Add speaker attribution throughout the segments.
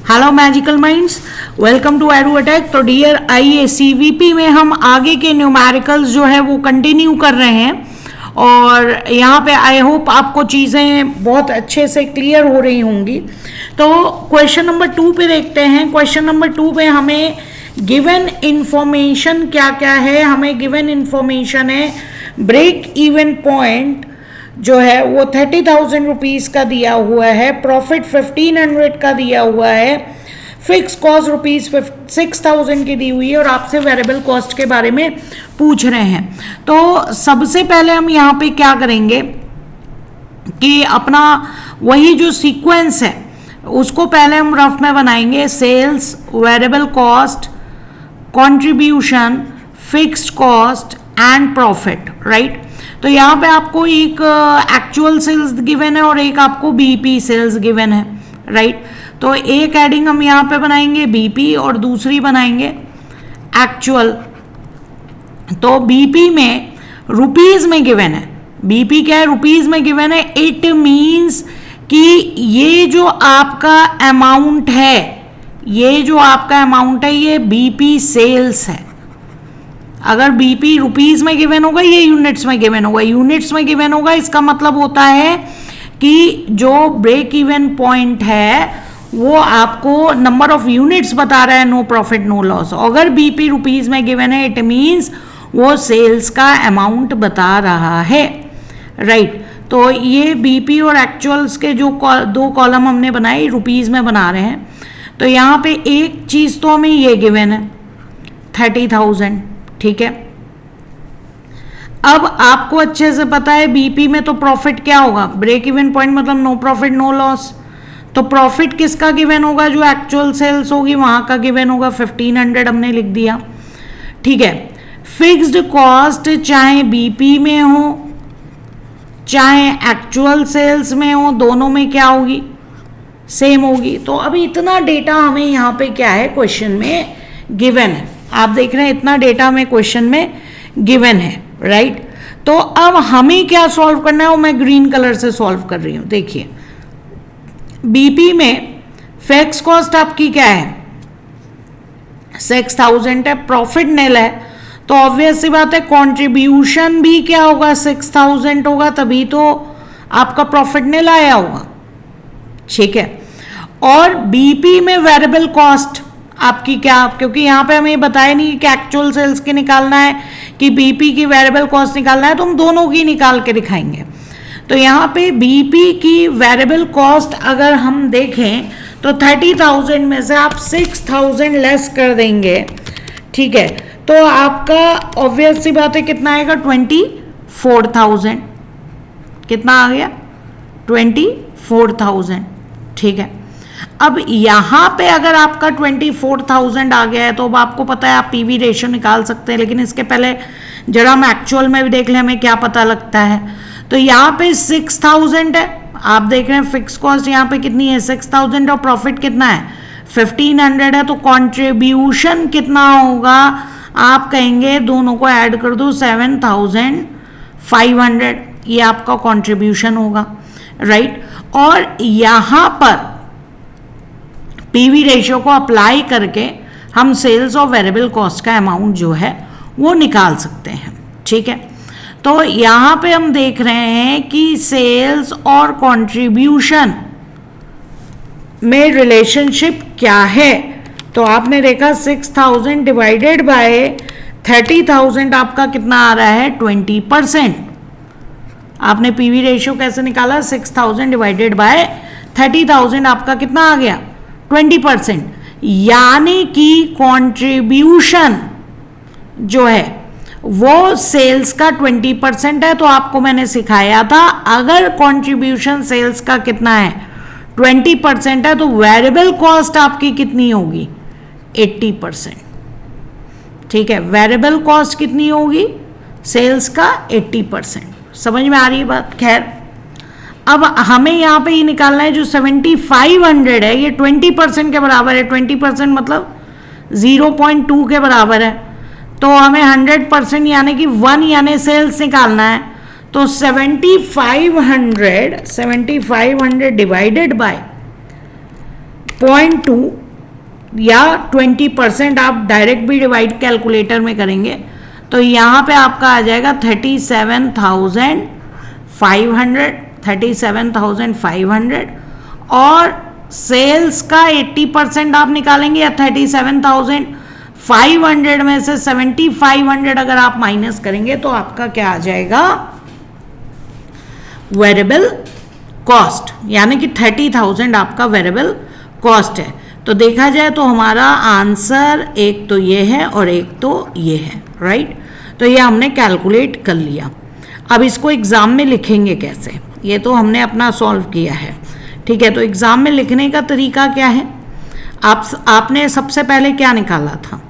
Speaker 1: Hello magical minds, welcome to Edu Attack. तो dear आइए CVP में हम आगे के न्यूमेरिकल्स जो है वो कंटिन्यू कर रहे हैं और यहाँ पे आई होप आपको चीज़ें बहुत अच्छे से क्लियर हो रही होंगी। तो क्वेश्चन नंबर 2 पे देखते हैं। क्वेश्चन नंबर 2 पे हमें गिवन इंफॉर्मेशन क्या क्या है। हमें गिवन इंफॉर्मेशन है ब्रेक इवन पॉइंट जो है वो 30,000 रुपीज़ का दिया हुआ है, प्रॉफिट 1500 का दिया हुआ है, फिक्स कॉस्ट रुपीज़ 6,000 की दी हुई है और आपसे वेरिएबल कॉस्ट के बारे में पूछ रहे हैं। तो सबसे पहले हम यहाँ पे क्या करेंगे कि अपना वही जो सीक्वेंस है उसको पहले हम रफ में बनाएंगे। Sales, variable cost, contribution, fixed cost and profit, right. तो यहाँ पे आपको एक एक्चुअल सेल्स गिवन है और एक आपको बीपी सेल्स गिवन है, राइट। तो एक एडिंग हम यहाँ पे बनाएंगे बीपी और दूसरी बनाएंगे एक्चुअल। तो बीपी में रुपीज में गिवन है, बीपी क्या है, रुपीज में गिवन है। इट मीन्स कि ये जो आपका अमाउंट है, ये जो आपका अमाउंट है ये बीपी सेल्स है। अगर बीपी रुपीज में गिवन होगा, ये यूनिट्स में गिवन होगा, यूनिट्स में गिवन होगा, इसका मतलब होता है कि जो ब्रेक इवन पॉइंट है वो आपको नंबर ऑफ यूनिट्स बता रहा है, नो प्रॉफिट नो लॉस। अगर बीपी रुपीज में गिवन है इट मीन्स वो सेल्स का अमाउंट बता रहा है, राइट। तो ये बीपी और एक्चुअल्स के जो दो कॉलम हमने बनाए रुपीज में बना रहे हैं। तो यहाँ पे एक चीज तो हमें ये गिवन है 30,000, ठीक है। अब आपको अच्छे से पता है बीपी में तो प्रॉफिट क्या होगा, ब्रेक इवन पॉइंट मतलब नो प्रॉफिट नो लॉस। तो प्रॉफिट किसका गिवन होगा, जो एक्चुअल सेल्स होगी वहां का गिवन होगा 1500, हमने लिख दिया, ठीक है। फिक्स्ड कॉस्ट चाहे बीपी में हो चाहे एक्चुअल सेल्स में हो, दोनों में क्या होगी, सेम होगी। तो अभी इतना डेटा हमें यहाँ पे क्या है क्वेश्चन में गिवन है। आप देख रहे हैं इतना डेटा में क्वेश्चन में गिवन है, राइट। तो अब हमें क्या सॉल्व करना है वो मैं ग्रीन कलर से सॉल्व कर रही हूं। देखिए बीपी में फिक्स कॉस्ट आपकी क्या है 6,000 है, प्रॉफिट निल है, तो ऑब्वियस सी बात है कंट्रीब्यूशन भी क्या होगा 6,000 होगा, तभी तो आपका प्रॉफिट निल आया होगा, ठीक है। और बीपी में वेरिएबल कॉस्ट आपकी क्या, क्योंकि यहाँ पे हमें बताया नहीं कि एक्चुअल सेल्स की निकालना है कि बीपी की वेरिएबल कॉस्ट निकालना है, तो हम दोनों की निकाल के दिखाएंगे। तो यहाँ पे बीपी की वेरिएबल कॉस्ट अगर हम देखें तो 30,000 में से आप 6,000 लेस कर देंगे, ठीक है। तो आपका ऑब्वियस सी बात है कितना आएगा 24,000, कितना आ गया 24,000, ठीक है। अब यहाँ पे अगर आपका 24,000 आ गया है तो अब आपको पता है आप पीवी रेशियो निकाल सकते हैं, लेकिन इसके पहले जरा हम एक्चुअल में भी देख लें हमें क्या पता लगता है। तो यहाँ पे 6,000 है, आप देख रहे हैं फिक्स कॉस्ट यहाँ पे कितनी है 6,000 और प्रॉफिट कितना है 1500 है। तो कंट्रीब्यूशन कितना होगा, आप कहेंगे दोनों को ऐड कर दो 7,500, ये आपका कंट्रीब्यूशन होगा, राइट। और यहाँ पर पीवी रेशियो को अप्लाई करके हम सेल्स और वेरिएबल कॉस्ट का अमाउंट जो है वो निकाल सकते हैं, ठीक है। तो यहाँ पे हम देख रहे हैं कि सेल्स और कंट्रीब्यूशन में रिलेशनशिप क्या है। तो आपने देखा 6,000 डिवाइडेड बाय 30,000 आपका कितना आ रहा है 20%। आपने पीवी रेशियो कैसे निकाला 6,000 डिवाइडेड बाय 30,000 आपका कितना आ गया 20%, यानी कि कंट्रीब्यूशन जो है वो सेल्स का 20% है। तो आपको मैंने सिखाया था अगर कंट्रीब्यूशन सेल्स का कितना है 20% है तो वेरिएबल कॉस्ट आपकी कितनी होगी 80%, ठीक है। वेरिएबल कॉस्ट कितनी होगी सेल्स का 80%, समझ में आ रही है बात। खैर अब हमें यहाँ पे ये निकालना है जो 7,500 है ये 20% के बराबर है, 20% मतलब 0.2 के बराबर है। तो हमें 100% यानी कि 1 यानी सेल्स निकालना है। तो 7,500 डिवाइडेड बाय 0.2 या 20% आप डायरेक्ट भी डिवाइड कैलकुलेटर में करेंगे तो यहाँ पे आपका आ जाएगा 37,500 और सेल्स का 80% आप निकालेंगे या 37,500 में से 7,500 अगर आप माइनस करेंगे तो आपका क्या आ जाएगा, वेरिएबल कॉस्ट, यानी कि 30,000 आपका वेरिएबल कॉस्ट है। तो देखा जाए तो हमारा आंसर एक तो ये है और एक तो ये है, राइट। तो ये हमने कैलकुलेट कर लिया। अब इसको एग्ज़ाम में लिखेंगे कैसे, ये तो हमने अपना सॉल्व किया है, ठीक है। तो एग्ज़ाम में लिखने का तरीका क्या है, आपने सबसे पहले क्या निकाला था,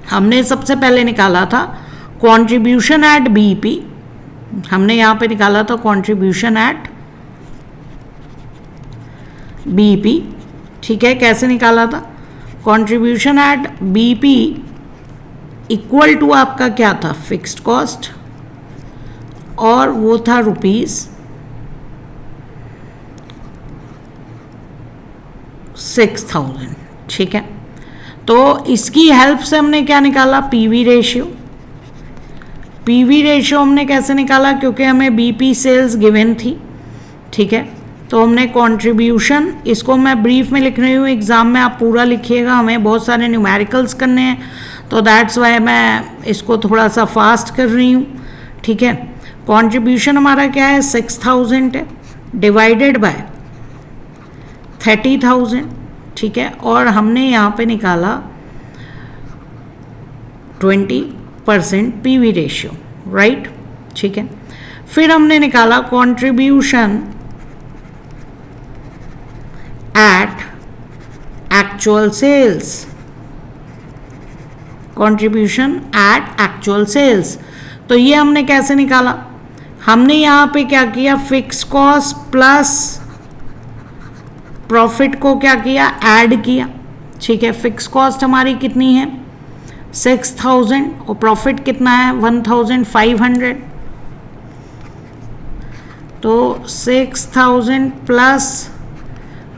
Speaker 1: हमने सबसे पहले निकाला था कंट्रीब्यूशन एट बीईपी, हमने यहाँ पे निकाला था कंट्रीब्यूशन एट बीईपी, ठीक है। कैसे निकाला था, contribution at BEP equal to आपका क्या था, फिक्स्ड कॉस्ट, और वो था ₹6,000, ठीक है। तो इसकी हेल्प से हमने क्या निकाला, पीवी रेशियो। पीवी रेशियो हमने कैसे निकाला, क्योंकि हमें बीपी सेल्स गिवन थी, ठीक है। तो हमने कंट्रीब्यूशन, इसको मैं ब्रीफ में लिख रही हूँ, एग्ज़ाम में आप पूरा लिखिएगा, हमें बहुत सारे न्यूमेरिकल्स करने हैं तो दैट्स वाई मैं इसको थोड़ा सा फास्ट कर रही हूँ, ठीक है। कंट्रीब्यूशन हमारा क्या है, 6,000 है, डिवाइडेड बाय 30,000, ठीक है। और हमने यहाँ पे निकाला 20% पीवी रेशियो, राइट, ठीक है। फिर हमने निकाला contribution at actual sales, contribution at actual sales. तो ये हमने कैसे निकाला, हमने यहाँ पे क्या किया, फिक्स कॉस्ट प्लस प्रॉफिट को क्या किया, ऐड किया, ठीक है। फिक्स कॉस्ट हमारी कितनी है 6,000 और प्रॉफिट कितना है 1,500, तो 6,000 प्लस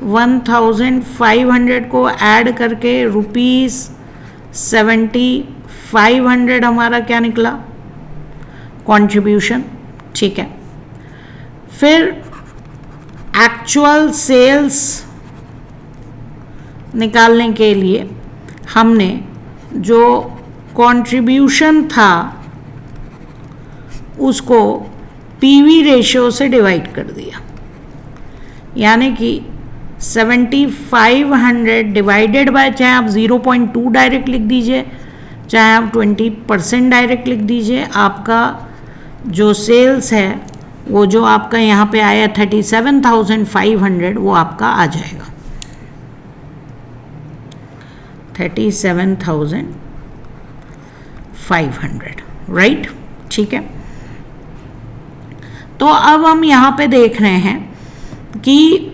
Speaker 1: 1,500 को ऐड करके ₹7,500 हमारा क्या निकला, कंट्रीब्यूशन, ठीक है। फिर एक्चुअल सेल्स निकालने के लिए हमने जो कंट्रीब्यूशन था उसको पीवी रेशियो से डिवाइड कर दिया, यानी कि 7,500 डिवाइडेड बाय, चाहे आप 0.2 डायरेक्ट लिख दीजिए, चाहे आप 20% डायरेक्ट लिख दीजिए, आपका जो सेल्स है वो जो आपका यहाँ पे आया 37,500 वो आपका आ जाएगा 37,500, राइट, ठीक है। तो अब हम यहाँ पे देख रहे हैं कि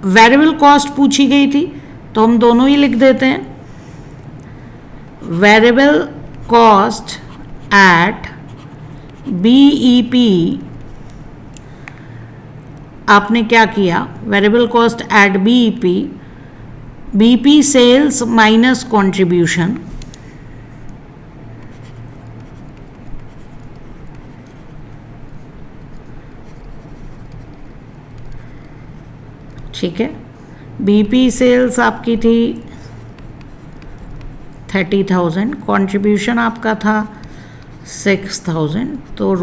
Speaker 1: वेरिएबल कॉस्ट पूछी गई थी, तो हम दोनों ही लिख देते हैं, वेरिएबल कॉस्ट एट बीईपी, आपने क्या किया, variable cost at BEP, BP sales minus contribution, ठीक है। बीपी सेल्स आपकी थी 30,000, कंट्रीब्यूशन आपका था 6,000, तो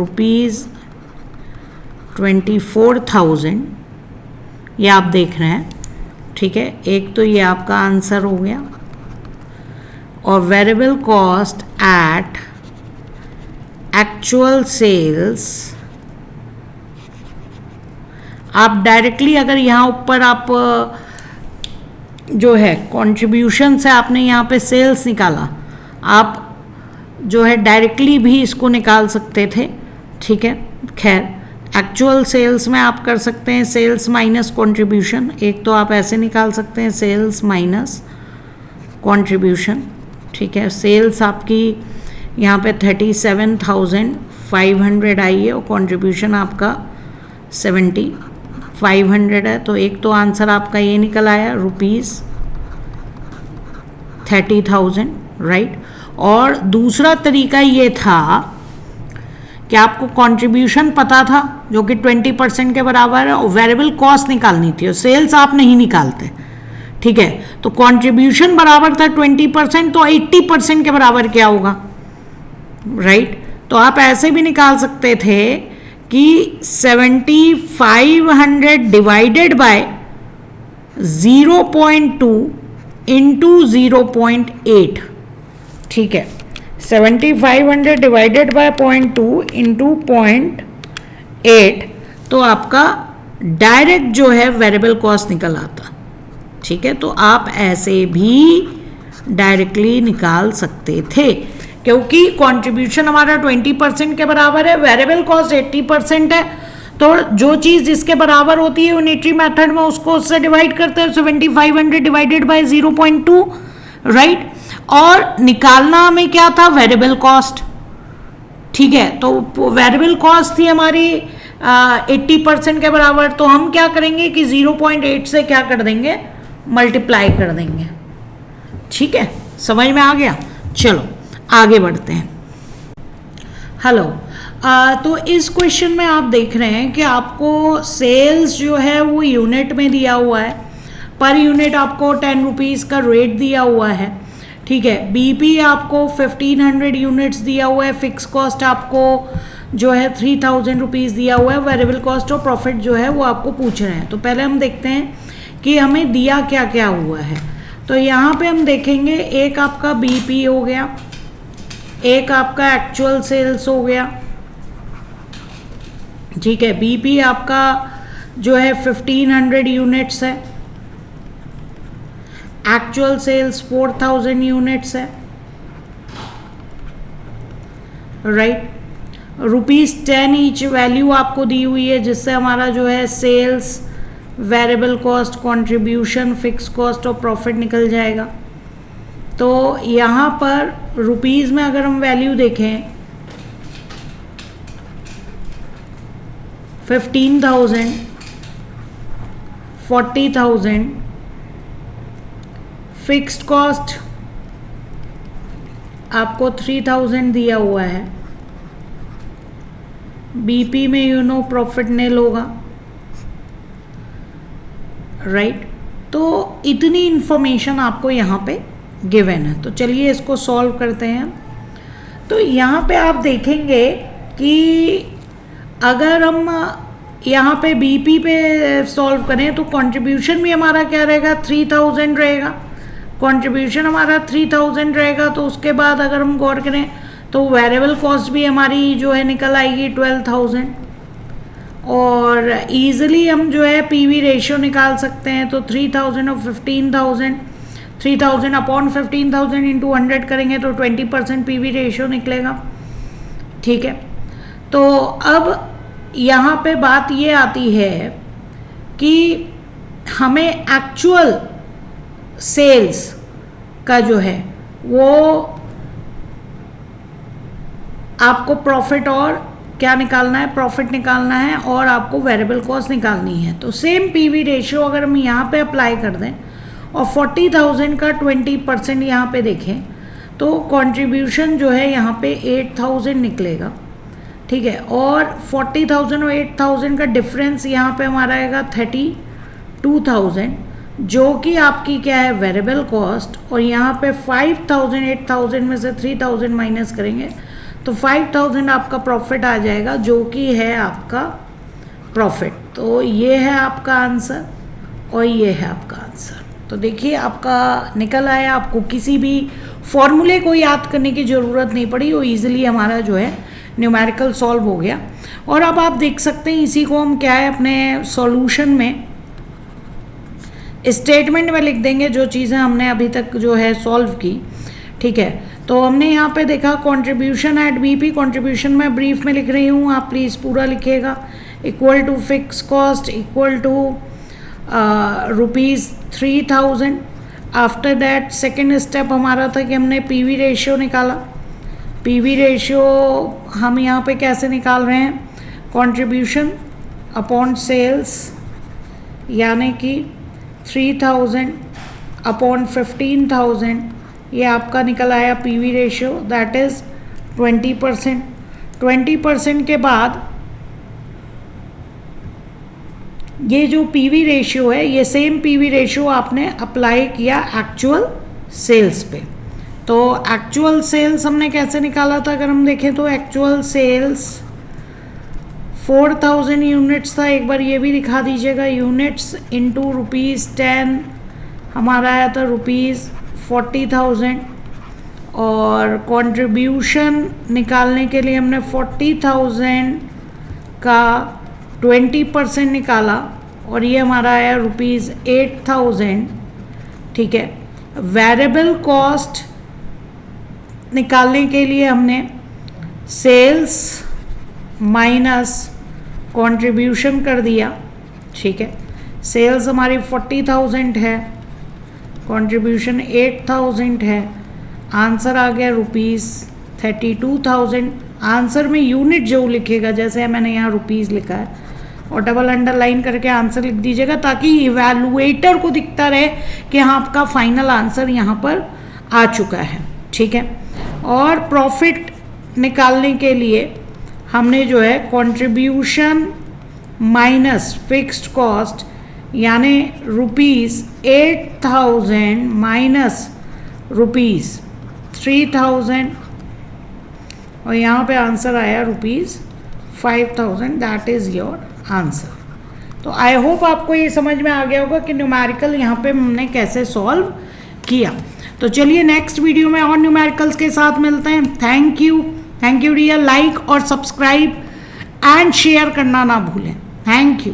Speaker 1: ₹24,000 ये आप देख रहे हैं, ठीक है। एक तो ये आपका आंसर हो गया, और variable cost at actual sales, आप डायरेक्टली अगर यहाँ ऊपर आप जो है कंट्रीब्यूशन से आपने यहाँ पे सेल्स निकाला, आप जो है डायरेक्टली भी इसको निकाल सकते थे, ठीक है। खैर एक्चुअल सेल्स में आप कर सकते हैं सेल्स माइनस कंट्रीब्यूशन, एक तो आप ऐसे निकाल सकते हैं सेल्स माइनस कंट्रीब्यूशन, ठीक है। सेल्स आपकी यहाँ पे 37,500 आई है और कंट्रीब्यूशन आपका 500 है, तो एक तो आंसर आपका ये निकल आया ₹30,000, राइट। और दूसरा तरीका ये था कि आपको कंट्रीब्यूशन पता था जो कि 20% के बराबर है, और वेरिएबल कॉस्ट निकालनी थी, और सेल्स आप नहीं निकालते, ठीक है। तो कंट्रीब्यूशन बराबर था 20%, तो 80% के बराबर क्या होगा, राइट। तो आप ऐसे भी निकाल सकते थे कि 7500 डिवाइडेड बाय 0.2 इंटू 0.8, ठीक है। 7500 डिवाइडेड बाय 0.2 इंटू 0.8, तो आपका डायरेक्ट जो है वेरिएबल कॉस्ट निकल आता, ठीक है। तो आप ऐसे भी डायरेक्टली निकाल सकते थे, क्योंकि कंट्रीब्यूशन हमारा 20% के बराबर है, वेरिएबल कॉस्ट 80% है, तो जो चीज़ जिसके बराबर होती है यूनिटरी मेथड में उसको उससे डिवाइड करते हैं, 7500 डिवाइडेड बाय 0.2, राइट। और निकालना हमें क्या था, वेरिएबल कॉस्ट, ठीक है। तो वेरिएबल कॉस्ट थी हमारी 80% के बराबर, तो हम क्या करेंगे कि 0.8 से क्या कर देंगे, मल्टीप्लाई कर देंगे, ठीक है। समझ में आ गया। चलो आगे बढ़ते हैं। हेलो, तो इस क्वेश्चन में आप देख रहे हैं कि आपको सेल्स जो है वो यूनिट में दिया हुआ है, पर यूनिट आपको 10 रुपीज़ का रेट दिया हुआ है, ठीक है। बीपी आपको 1500 यूनिट्स दिया हुआ है, फिक्स कॉस्ट आपको जो है 3000 रुपीज़ दिया हुआ है, वेरिएबल कॉस्ट और प्रॉफिट जो है वो आपको पूछ रहे हैं। तो पहले हम देखते हैं कि हमें दिया क्या क्या हुआ है। तो यहाँ पे हम देखेंगे, एक आपका बीपी हो गया, एक आपका एक्चुअल सेल्स हो गया, ठीक है। बीपी आपका जो है 1500 यूनिट्स है, एक्चुअल सेल्स 4000 यूनिट्स है, राइट। ₹10 ईच वैल्यू आपको दी हुई है, जिससे हमारा जो है sales, variable cost, contribution, fix cost और प्रॉफिट निकल जाएगा। तो यहाँ पर रुपीज़ में अगर हम वैल्यू देखें, 15,000, 40,000, फिक्स्ड कॉस्ट आपको 3000 दिया हुआ है, बीपी में प्रॉफिट नेल होगा, राइट। तो इतनी इंफॉर्मेशन आपको यहाँ पे गिवन है। तो चलिए इसको सॉल्व करते हैं। तो यहाँ पे आप देखेंगे कि अगर हम यहाँ पे बीपी पे सॉल्व करें तो कंट्रीब्यूशन भी हमारा क्या रहेगा, 3000 रहेगा, कंट्रीब्यूशन हमारा 3000 रहेगा। तो उसके बाद अगर हम गौर करें तो वेरिएबल कॉस्ट भी हमारी जो है निकल आएगी 12000, और ईजिली हम जो है पीवी रेशियो निकाल सकते हैं। तो 3000 और 15,000, 3000 अपॉन 15,000 इंटू 100 करेंगे तो 20% पीवी रेशियो निकलेगा, ठीक है। तो अब यहाँ पे बात ये आती है कि हमें एक्चुअल सेल्स का जो है वो आपको प्रॉफिट और क्या निकालना है, प्रॉफिट निकालना है, और आपको वेरिएबल कॉस्ट निकालनी है। तो सेम पीवी रेशियो अगर हम यहाँ पे अप्लाई कर दें और 40,000 का 20% यहाँ पे देखें तो कंट्रीब्यूशन जो है यहाँ पे 8000 निकलेगा, ठीक है। और 40,000 और 8000 का डिफरेंस यहाँ पे हमारा आएगा 32,000, जो कि आपकी क्या है, वेरिएबल कॉस्ट। और यहाँ पे 5000, 8000 में से 3000 माइनस करेंगे तो 5000 आपका प्रॉफिट आ जाएगा, जो कि है आपका प्रॉफिट। तो ये है आपका आंसर और ये है आपका आंसर। तो देखिए आपका निकल आया, आपको किसी भी फॉर्मूले को याद करने की ज़रूरत नहीं पड़ी, वो ईजिली हमारा जो है न्यूमेरिकल सॉल्व हो गया। और अब आप देख सकते हैं इसी को हम क्या है अपने सॉल्यूशन में स्टेटमेंट में लिख देंगे, जो चीज़ें हमने अभी तक जो है सॉल्व की, ठीक है। तो हमने यहाँ पे देखा कंट्रीब्यूशन एट बीपी, कंट्रीब्यूशन मैं ब्रीफ में लिख रही हूँ, आप प्लीज़ पूरा लिखिएगा, equal to fix cost equal to ₹3000। After that second step हमारा था कि हमने पीवी रेशियो निकाला। पीवी रेशियो हम यहाँ पे कैसे निकाल रहे हैं, कंट्रीब्यूशन अपॉन सेल्स यानी कि 3000 अपॉन 15,000, ये आपका निकल आया पीवी रेशियो, दैट इज़ 20%। 20% के बाद ये जो पीवी रेशियो है, ये सेम पीवी रेशियो आपने अप्लाई किया एक्चुअल सेल्स पे। तो एक्चुअल सेल्स हमने कैसे निकाला था, अगर हम देखें तो एक्चुअल सेल्स 4000 यूनिट्स था। एक बार ये भी दिखा दीजिएगा, यूनिट्स इंटू ₹10 हमारा आया था ₹40,000। और कंट्रीब्यूशन निकालने के लिए हमने 40,000 का 20% निकाला और ये हमारा आया ₹8,000। ठीक है, वेरिएबल कॉस्ट निकालने के लिए हमने सेल्स माइनस कंट्रीब्यूशन कर दिया। ठीक है, सेल्स हमारी 40,000 है, कंट्रीब्यूशन 8,000 है, आंसर आ गया ₹32,000। आंसर में यूनिट जो लिखेगा, जैसे मैंने यहाँ रुपीज़ लिखा है, और डबल अंडरलाइन करके आंसर लिख दीजिएगा ताकि इवैल्यूएटर को दिखता रहे कि हाँ आपका फाइनल आंसर यहाँ पर आ चुका है। ठीक है, और प्रॉफिट निकालने के लिए हमने जो है कंट्रीब्यूशन माइनस फिक्स्ड कॉस्ट यानी ₹8,000 माइनस ₹3,000 और यहाँ पे आंसर आया ₹5,000। That is your answer. तो आई होप आपको ये समझ में आ गया होगा कि न्यूमेरिकल यहाँ पे हमने कैसे सॉल्व किया। तो चलिए नेक्स्ट वीडियो में और न्यूमेरिकल्स के साथ मिलते हैं। Thank you dear. लाइक और सब्सक्राइब एंड शेयर करना ना भूलें। Thank you.